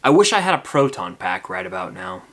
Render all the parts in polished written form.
I wish I had a proton pack right about now.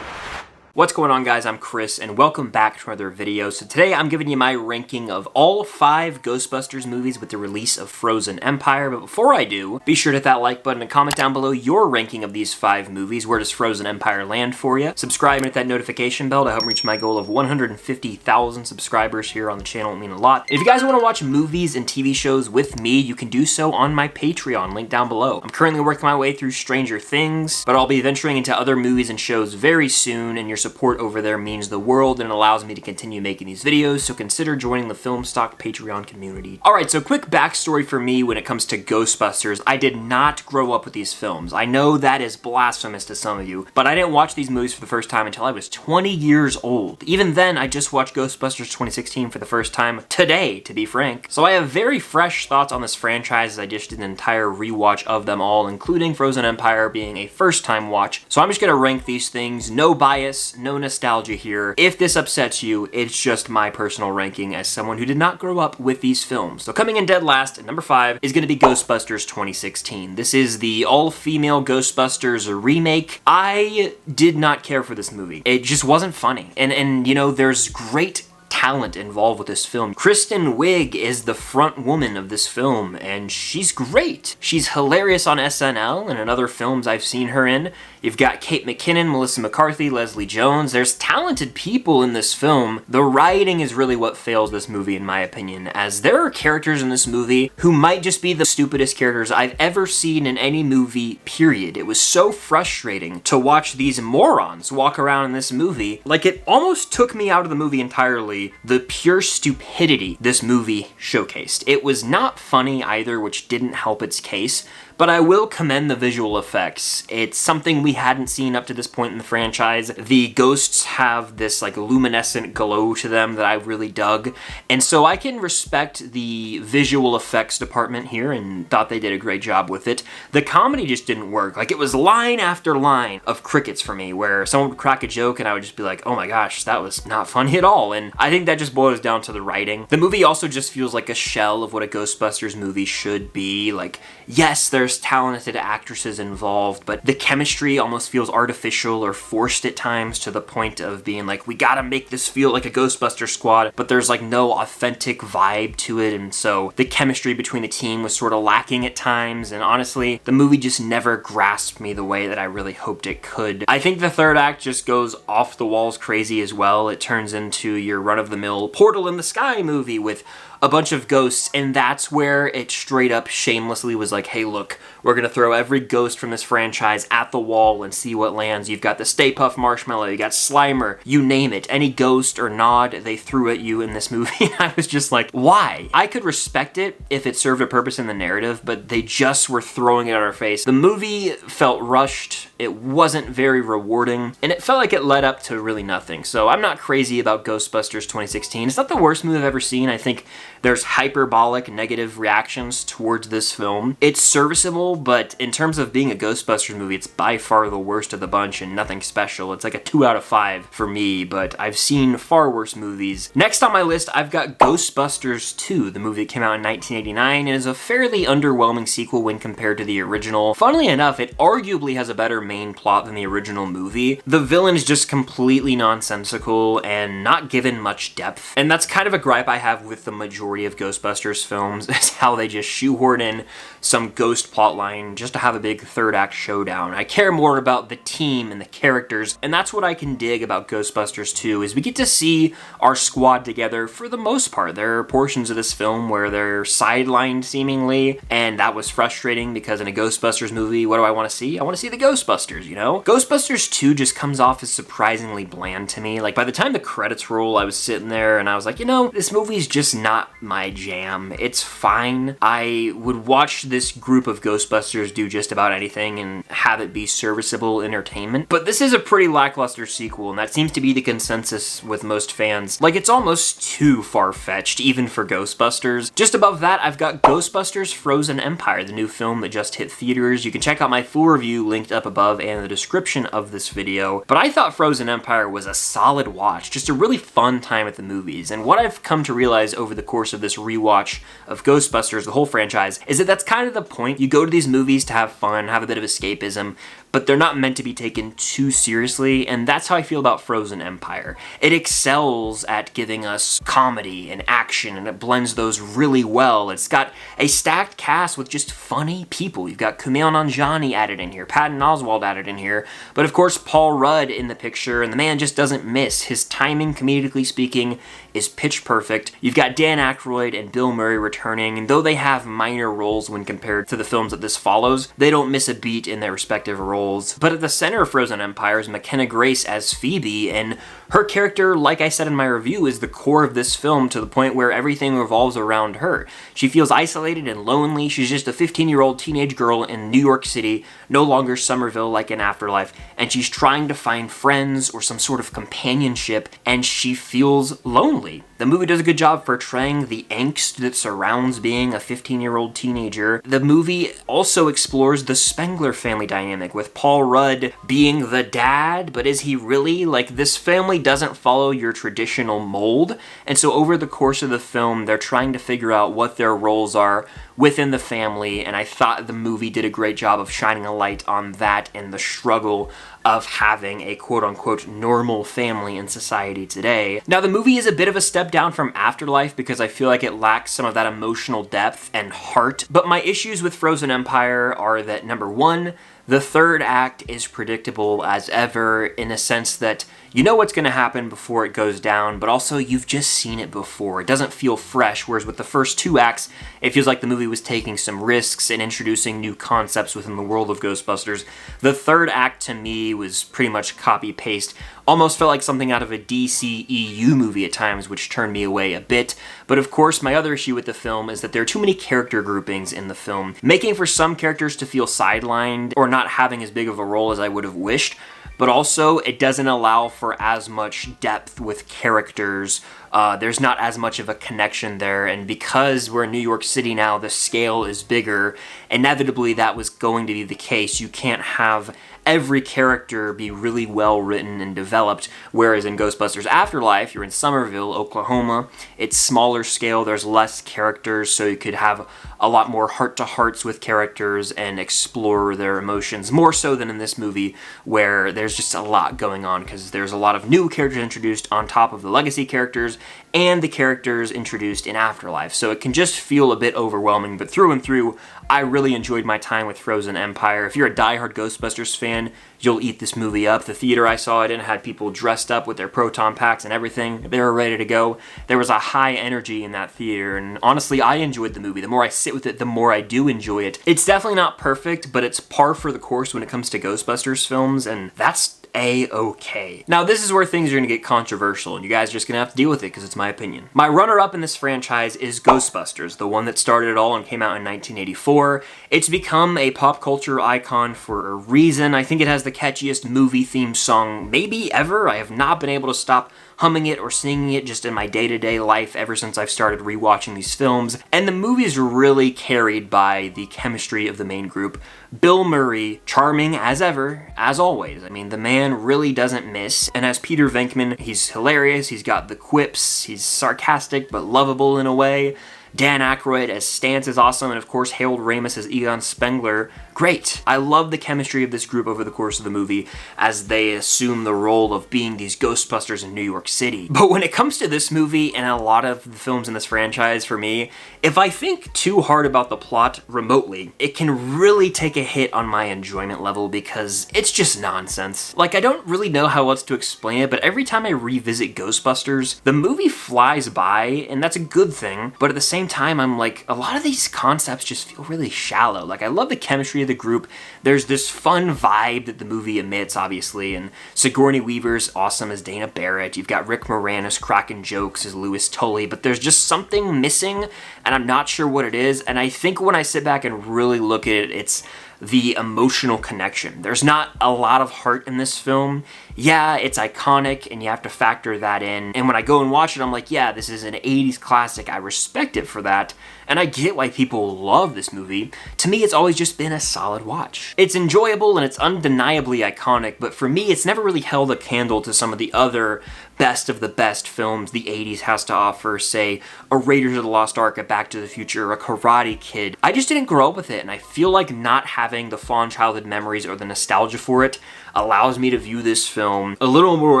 What's going on, guys? I'm Chris, and welcome back to another video. So today I'm giving you my ranking of all 5 Ghostbusters movies with the release of Frozen Empire. But before I do, be sure to hit that like button and comment down below your ranking of these 5 movies. Where does Frozen Empire land for you? Subscribe and hit that notification bell to help reach my goal of 150,000 subscribers here on the channel. It would mean a lot. If you guys want to watch movies and TV shows with me, you can do so on my Patreon, link down below. I'm currently working my way through Stranger Things, but I'll be venturing into other movies and shows very soon, and your support over there means the world and allows me to continue making these videos, so consider joining the Filmstock Patreon community. Alright, so quick backstory for me when it comes to Ghostbusters. I did not grow up with these films. I know that is blasphemous to some of you, but I didn't watch these movies for the first time until I was 20 years old. Even then, I just watched Ghostbusters 2016 for the first time today, to be frank. So I have very fresh thoughts on this franchise as I just did an entire rewatch of them all, including Frozen Empire being a first-time watch. So I'm just gonna rank these things, no bias, no nostalgia here. If this upsets you, it's just my personal ranking as someone who did not grow up with these films. So coming in dead last at number 5 is going to be Ghostbusters 2016. This is the all-female Ghostbusters remake. I did not care for this movie. It just wasn't funny. And you know, there's great talent involved with this film. Kristen Wiig is the front woman of this film, and she's great. She's hilarious on SNL and in other films I've seen her in. You've got Kate McKinnon, Melissa McCarthy, Leslie Jones. There's talented people in this film. The writing is really what fails this movie, in my opinion, as there are characters in this movie who might just be the stupidest characters I've ever seen in any movie, period. It was so frustrating to watch these morons walk around in this movie. Like, it almost took me out of the movie entirely, the pure stupidity this movie showcased. It was not funny either, which didn't help its case, but I will commend the visual effects. It's something we hadn't seen up to this point in the franchise. The ghosts have this like luminescent glow to them that I really dug, and so I can respect the visual effects department here and thought they did a great job with it. The comedy just didn't work. Like, it was line after line of crickets for me, where someone would crack a joke and I would just be like, oh my gosh, that was not funny at all. And I think that just boils down to the writing. The movie also just feels like a shell of what a Ghostbusters movie should be. Like, yes, there's talented actresses involved, but the chemistry almost feels artificial or forced at times, to the point of being like, we gotta make this feel like a Ghostbuster squad, but there's like no authentic vibe to it, and so the chemistry between the team was sort of lacking at times, and honestly, the movie just never grasped me the way that I really hoped it could. I think the third act just goes off the walls crazy as well. It turns into your run-of-the-mill Portal in the Sky movie with a bunch of ghosts, and that's where it straight up shamelessly was like, hey look, we're gonna throw every ghost from this franchise at the wall and see what lands. You've got the Stay Puft Marshmallow, you got Slimer, you name it. Any ghost or nod they threw at you in this movie. I was just like, why? I could respect it if it served a purpose in the narrative, but they just were throwing it at our face. The movie felt rushed, it wasn't very rewarding, and it felt like it led up to really nothing. So I'm not crazy about Ghostbusters 2016. It's not the worst movie I've ever seen. I think there's hyperbolic negative reactions towards this film. It's serviceable, but in terms of being a Ghostbusters movie, it's by far the worst of the bunch and nothing special. It's like a 2 out of 5 for me, but I've seen far worse movies. Next on my list, I've got Ghostbusters 2, the movie that came out in 1989 and is a fairly underwhelming sequel when compared to the original. Funnily enough, it arguably has a better main plot than the original movie. The villain's just completely nonsensical and not given much depth, and that's kind of a gripe I have with the majority of Ghostbusters films, is how they just shoehorn in some ghost plotline just to have a big third act showdown. I care more about the team and the characters, and that's what I can dig about Ghostbusters 2, is we get to see our squad together for the most part. There are portions of this film where they're sidelined seemingly, and that was frustrating because in a Ghostbusters movie, what do I want to see? I want to see the Ghostbusters, you know? Ghostbusters 2 just comes off as surprisingly bland to me. Like, by the time the credits roll, I was sitting there and I was like, you know, this movie's just not my jam. It's fine. I would watch this group of Ghostbusters do just about anything and have it be serviceable entertainment, but this is a pretty lackluster sequel, and that seems to be the consensus with most fans. Like, it's almost too far-fetched, even for Ghostbusters. Just above that, I've got Ghostbusters Frozen Empire, the new film that just hit theaters. You can check out my full review linked up above and in the description of this video, but I thought Frozen Empire was a solid watch, just a really fun time at the movies, and what I've come to realize over the course course of this rewatch of Ghostbusters, the whole franchise, is that that's kind of the point. You go to these movies to have fun, have a bit of escapism, but they're not meant to be taken too seriously, and that's how I feel about Frozen Empire. It excels at giving us comedy and action, and it blends those really well. It's got a stacked cast with just funny people. You've got Kumail Nanjiani added in here, Patton Oswalt added in here, but of course Paul Rudd in the picture, and the man just doesn't miss. His timing, comedically speaking, is pitch perfect. You've got Dan Aykroyd and Bill Murray returning, and though they have minor roles when compared to the films that this follows, they don't miss a beat in their respective roles. But at the center of Frozen Empire is McKenna Grace as Phoebe, and her character, like I said in my review, is the core of this film to the point where everything revolves around her. She feels isolated and lonely. She's just a 15-year-old teenage girl in New York City, no longer Somerville like in Afterlife, and she's trying to find friends or some sort of companionship, and she feels lonely. The movie does a good job portraying the angst that surrounds being a 15-year-old teenager. The movie also explores the Spengler family dynamic, with Paul Rudd being the dad, but is he really? Like, this family doesn't follow your traditional mold, and so over the course of the film, they're trying to figure out what their roles are within the family, and I thought the movie did a great job of shining a light on that and the struggle of having a quote-unquote normal family in society today. Now, the movie is a bit of a step down from Afterlife because I feel like it lacks some of that emotional depth and heart, but my issues with Frozen Empire are that, number one, the third act is predictable as ever, in a sense that you know what's going to happen before it goes down, but also you've just seen it before. It doesn't feel fresh, whereas with the first two acts, it feels like the movie was taking some risks and introducing new concepts within the world of Ghostbusters. The third act, to me, was pretty much copy-paste. Almost felt like something out of a DCEU movie at times, which turned me away a bit. But of course, my other issue with the film is that there are too many character groupings in the film, making for some characters to feel sidelined or not having as big of a role as I would have wished. But also, it doesn't allow for as much depth with characters. There's not as much of a connection there, and because we're in New York City now, the scale is bigger. Inevitably, that was going to be the case. You can't have every character be really well written and developed, whereas in Ghostbusters Afterlife, you're in Somerville, Oklahoma. It's smaller scale, there's less characters, so you could have a lot more heart-to-hearts with characters and explore their emotions, more so than in this movie, where there's just a lot going on, because there's a lot of new characters introduced on top of the legacy characters, and the characters introduced in Afterlife, so it can just feel a bit overwhelming, but through and through, I really enjoyed my time with Frozen Empire. If you're a diehard Ghostbusters fan, you'll eat this movie up. The theater I saw it in had people dressed up with their proton packs and everything. They were ready to go. There was a high energy in that theater, and honestly, I enjoyed the movie. The more I sit with it, the more I do enjoy it. It's definitely not perfect, but it's par for the course when it comes to Ghostbusters films, and that's A-okay. Now, this is where things are going to get controversial, and you guys are just going to have to deal with it because it's my opinion. My runner-up in this franchise is Ghostbusters, the one that started it all and came out in 1984. It's become a pop culture icon for a reason. I think it has the catchiest movie theme song maybe ever. I have not been able to stop humming it or singing it just in my day-to-day life ever since I've started rewatching these films. And the movie is really carried by the chemistry of the main group. Bill Murray, charming as ever, as always. I mean, the man really doesn't miss. And as Peter Venkman, he's hilarious, he's got the quips, he's sarcastic but lovable in a way. Dan Aykroyd as Stantz is awesome, and of course Harold Ramis as Egon Spengler. Great. I love the chemistry of this group over the course of the movie as they assume the role of being these Ghostbusters in New York City. But when it comes to this movie and a lot of the films in this franchise, for me, if I think too hard about the plot remotely, it can really take a hit on my enjoyment level because it's just nonsense. Like, I don't really know how else to explain it, but every time I revisit Ghostbusters, the movie flies by, and that's a good thing, but at the same time, I'm like, a lot of these concepts just feel really shallow. Like, I love the chemistry of the group. There's this fun vibe that the movie emits, obviously, and Sigourney Weaver's awesome as Dana Barrett. You've got Rick Moranis cracking jokes as Louis Tully, but there's just something missing, and I'm not sure what it is, and I think when I sit back and really look at it, it's the emotional connection. There's not a lot of heart in this film. Yeah, it's iconic, and you have to factor that in. And when I go and watch it, I'm like, yeah, this is an 80s classic. I respect it for that, and I get why people love this movie. To me, it's always just been a solid watch. It's enjoyable, and it's undeniably iconic, but for me, it's never really held a candle to some of the other best of the best films the 80s has to offer, say a Raiders of the Lost Ark, a Back to the Future, or a Karate Kid. I just didn't grow up with it, and I feel like not having the fond childhood memories or the nostalgia for it allows me to view this film a little more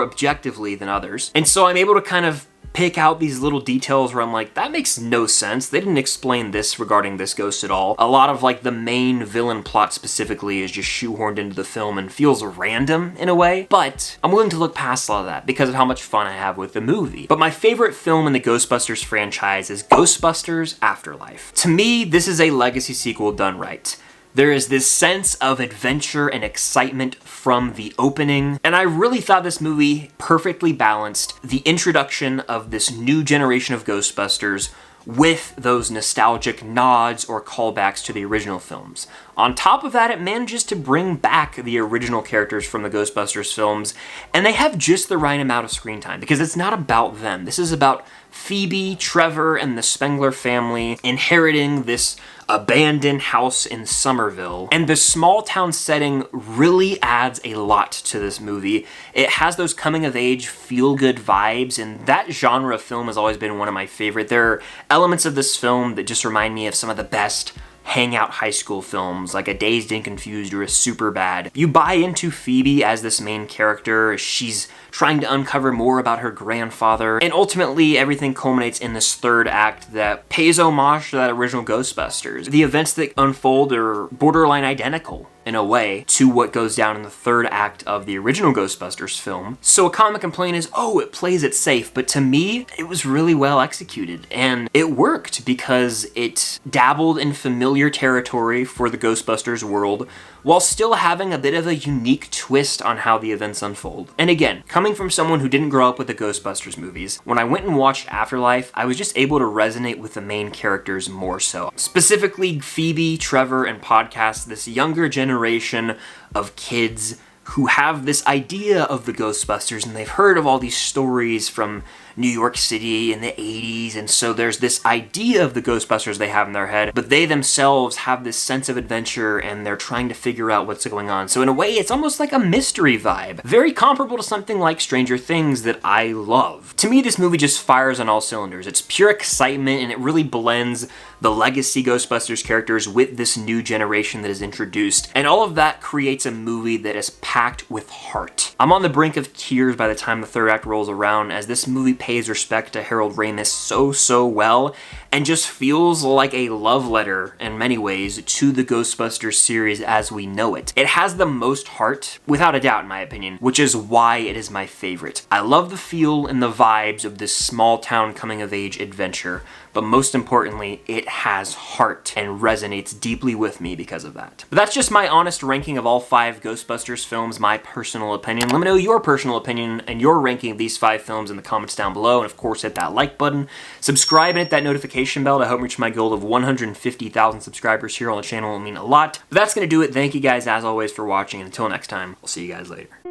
objectively than others. And so I'm able to kind of pick out these little details where I'm like, that makes no sense. They didn't explain this regarding this ghost at all. A lot of like the main villain plot specifically is just shoehorned into the film and feels random in a way, but I'm willing to look past all of that because of how much fun I have with the movie. But my favorite film in the Ghostbusters franchise is Ghostbusters Afterlife. To me, this is a legacy sequel done right. There is this sense of adventure and excitement from the opening, and I really thought this movie perfectly balanced the introduction of this new generation of Ghostbusters with those nostalgic nods or callbacks to the original films. On top of that, it manages to bring back the original characters from the Ghostbusters films, and they have just the right amount of screen time, because it's not about them. This is about Phoebe, Trevor, and the Spengler family inheriting this abandoned house in Somerville, and the small town setting really adds a lot to this movie. It has those coming-of-age, feel-good vibes, and that genre of film has always been one of my favorite. There are elements of this film that just remind me of some of the best hangout high school films, like a Dazed and Confused or a Superbad. You buy into Phoebe as this main character. She's trying to uncover more about her grandfather, and ultimately everything culminates in this third act that pays homage to that original Ghostbusters. The events that unfold are borderline identical in a way to what goes down in the third act of the original Ghostbusters film. So a common complaint is, oh, it plays it safe, but to me, it was really well executed, and it worked because it dabbled in familiar territory for the Ghostbusters world while still having a bit of a unique twist on how the events unfold. And again, coming from someone who didn't grow up with the Ghostbusters movies, when I went and watched Afterlife, I was just able to resonate with the main characters more so. Specifically, Phoebe, Trevor, and Podcast, this younger generation of kids who have this idea of the Ghostbusters, and they've heard of all these stories from New York City in the 80s, and so there's this idea of the Ghostbusters they have in their head, but they themselves have this sense of adventure and they're trying to figure out what's going on. So in a way, it's almost like a mystery vibe. Very comparable to something like Stranger Things that I love. To me, this movie just fires on all cylinders. It's pure excitement, and it really blends the legacy Ghostbusters characters with this new generation that is introduced, and all of that creates a movie that is packed with heart. I'm on the brink of tears by the time the third act rolls around, as this movie pays respect to Harold Ramis so well, and just feels like a love letter in many ways to the Ghostbusters series as we know it. It has the most heart, without a doubt in my opinion, which is why it is my favorite. I love the feel and the vibes of this small town coming of age adventure, but most importantly, it has heart and resonates deeply with me because of that. But that's just my honest ranking of all 5 Ghostbusters films, my personal opinion. Let me know your personal opinion and your ranking of these 5 films in the comments down below, and of course hit that like button, subscribe and hit that notification bell to help reach my goal of 150,000 subscribers here on the channel. It will mean a lot. But that's gonna do it. Thank you guys as always for watching, and until next time, I'll see you guys later.